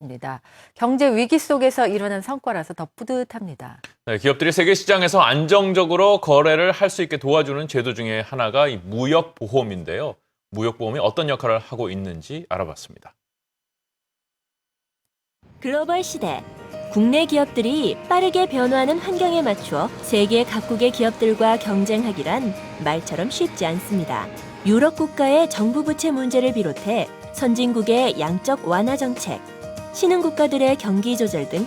입니다. 경제 위기 속에서 일어난 성과라서 더 뿌듯합니다. 네, 기업들이 세계 시장에서 안정적으로 거래를 할 수 있게 도와주는 제도 중에 하나가 이 무역보험인데요. 무역보험이 어떤 역할을 하고 있는지 알아봤습니다. 글로벌 시대, 국내 기업들이 빠르게 변화하는 환경에 맞추어 세계 각국의 기업들과 경쟁하기란 말처럼 쉽지 않습니다. 유럽 국가의 정부 부채 문제를 비롯해 선진국의 양적 완화 정책, 신흥 국가들의 경기 조절 등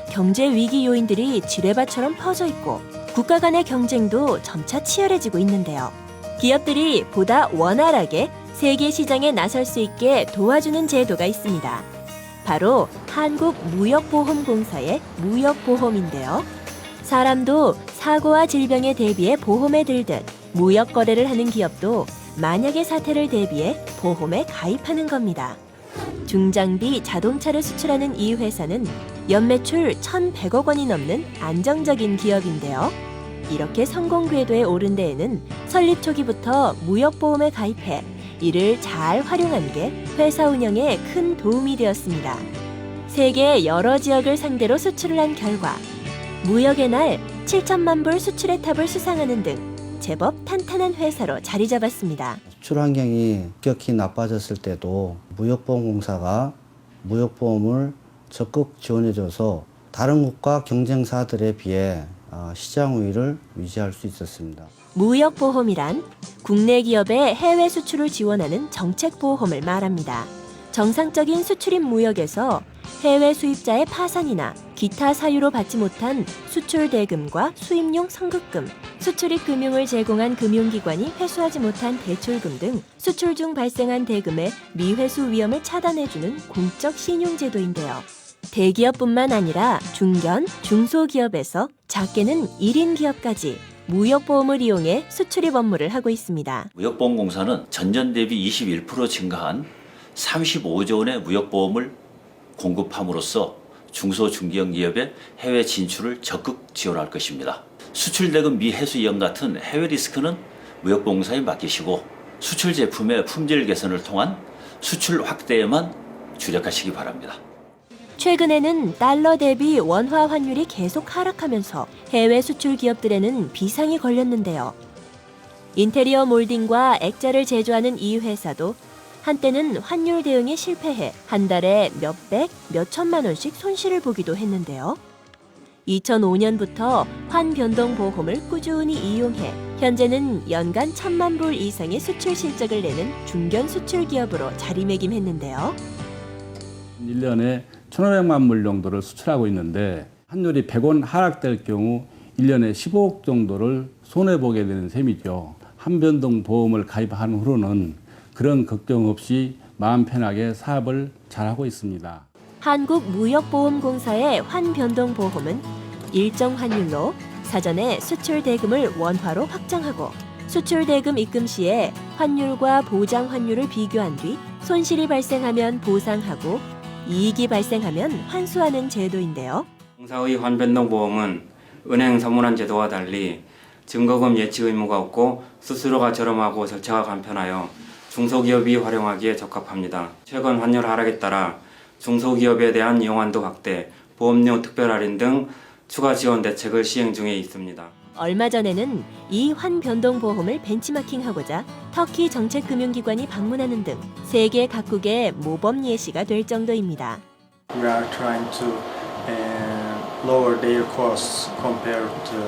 경제 위기 요인들이 지뢰밭처럼 퍼져 있고 국가 간의 경쟁도 점차 치열해지고 있는데요. 기업들이 보다 원활하게 세계 시장에 나설 수 있게 도와주는 제도가 있습니다. 바로 한국무역보험공사의 무역보험인데요. 사람도 사고와 질병에 대비해 보험에 들듯 무역 거래를 하는 기업도 만약의 사태를 대비해 보험에 가입하는 겁니다. 중장비 자동차를 수출하는 이 회사는 연매출 1,100억 원이 넘는 안정적인 기업인데요. 이렇게 성공 궤도에 오른 데에는 설립 초기부터 무역보험에 가입해 이를 잘 활용한 게 회사 운영에 큰 도움이 되었습니다. 세계 여러 지역을 상대로 수출을 한 결과 무역의 날 7천만 불 수출의 탑을 수상하는 등 제법 탄탄한 회사로 자리 잡았습니다. 수출 환경이 급격히 나빠졌을 때도 무역보험공사가 무역보험을 적극 지원해줘서 다른 국가 경쟁사들에 비해 시장 우위를 유지할 수 있었습니다. 무역보험이란 국내 기업의 해외 수출을 지원하는 정책보험을 말합니다. 정상적인 수출입 무역에서 해외 수입자의 파산이나 기타 사유로 받지 못한 수출 대금과 수입용 선급금, 수출입 금융을 제공한 금융기관이 회수하지 못한 대출금 등 수출 중 발생한 대금의 미회수 위험을 차단해주는 공적 신용제도인데요. 대기업뿐만 아니라 중견, 중소기업에서 작게는 1인 기업까지 무역보험을 이용해 수출입 업무를 하고 있습니다. 무역보험공사는 전년 대비 21% 증가한 35조 원의 무역보험을 공급함으로써 중소 중견 기업의 해외 진출을 적극 지원할 것입니다. 수출 대금 미회수 위험 같은 해외 리스크는 무역보험공사에 맡기시고 수출 제품의 품질 개선을 통한 수출 확대에만 주력하시기 바랍니다. 최근에는 달러 대비 원화 환율이 계속 하락하면서 해외 수출 기업들에는 비상이 걸렸는데요. 인테리어 몰딩과 액자를 제조하는 이 회사도 한때는 환율 대응에 실패해 한 달에 몇백, 몇천만 원씩 손실을 보기도 했는데요. 2005년부터 환변동보험을 꾸준히 이용해 현재는 연간 1,000만 불 이상의 수출 실적을 내는 중견 수출 기업으로 자리매김했는데요. 1년에 1,500만 불 정도를 수출하고 있는데 환율이 100원 하락될 경우 1년에 15억 정도를 손해보게 되는 셈이죠. 환변동 보험을 가입한 후로는 그런 걱정 없이 마음 편하게 사업을 잘하고 있습니다. 한국무역보험공사의 환변동보험은 일정 환율로 사전에 수출 대금을 원화로 확정하고 수출 대금 입금 시에 환율과 보장 환율을 비교한 뒤 손실이 발생하면 보상하고 이익이 발생하면 환수하는 제도인데요. 공사의 환변동보험은 은행 선물한 제도와 달리 증거금 예치 의무가 없고 수수료가 저렴하고 절차가 간편하여 중소기업이 활용하기에 적합합니다. 최근 환율 하락에 따라 중소기업에 대한 이용한도 확대, 보험료 특별 할인 등 추가 지원 대책을 시행 중에 있습니다. 얼마 전에는 이 환변동보험을 벤치마킹하고자 터키 정책금융기관이 방문하는 등 세계 각국의 모범 예시가 될 정도입니다. We are trying to lower their costs compared to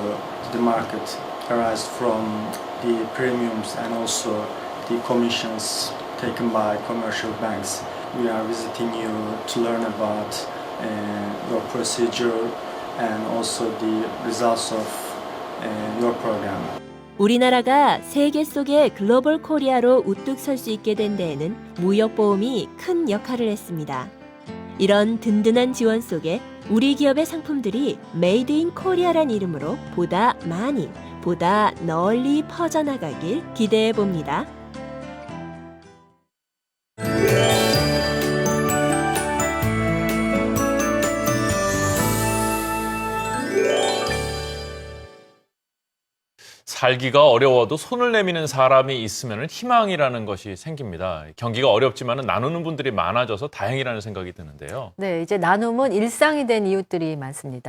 the market arise from the premiums and also the commissions taken by commercial banks. We are visiting you to learn about your procedure and also the results of your program. 우리나라가 세계 속의 글로벌 코리아로 우뚝 설 수 있게 된 데에는 무역보험이 큰 역할을 했습니다. 이런 든든한 지원 속에 우리 기업의 상품들이 메이드 인 코리아란 이름으로 보다 많이, 보다 널리 퍼져나가길 기대해 봅니다. 살기가 어려워도 손을 내미는 사람이 있으면 희망이라는 것이 생깁니다. 경기가 어렵지만 나누는 분들이 많아져서 다행이라는 생각이 드는데요. 네, 이제 나눔은 일상이 된 이웃들이 많습니다.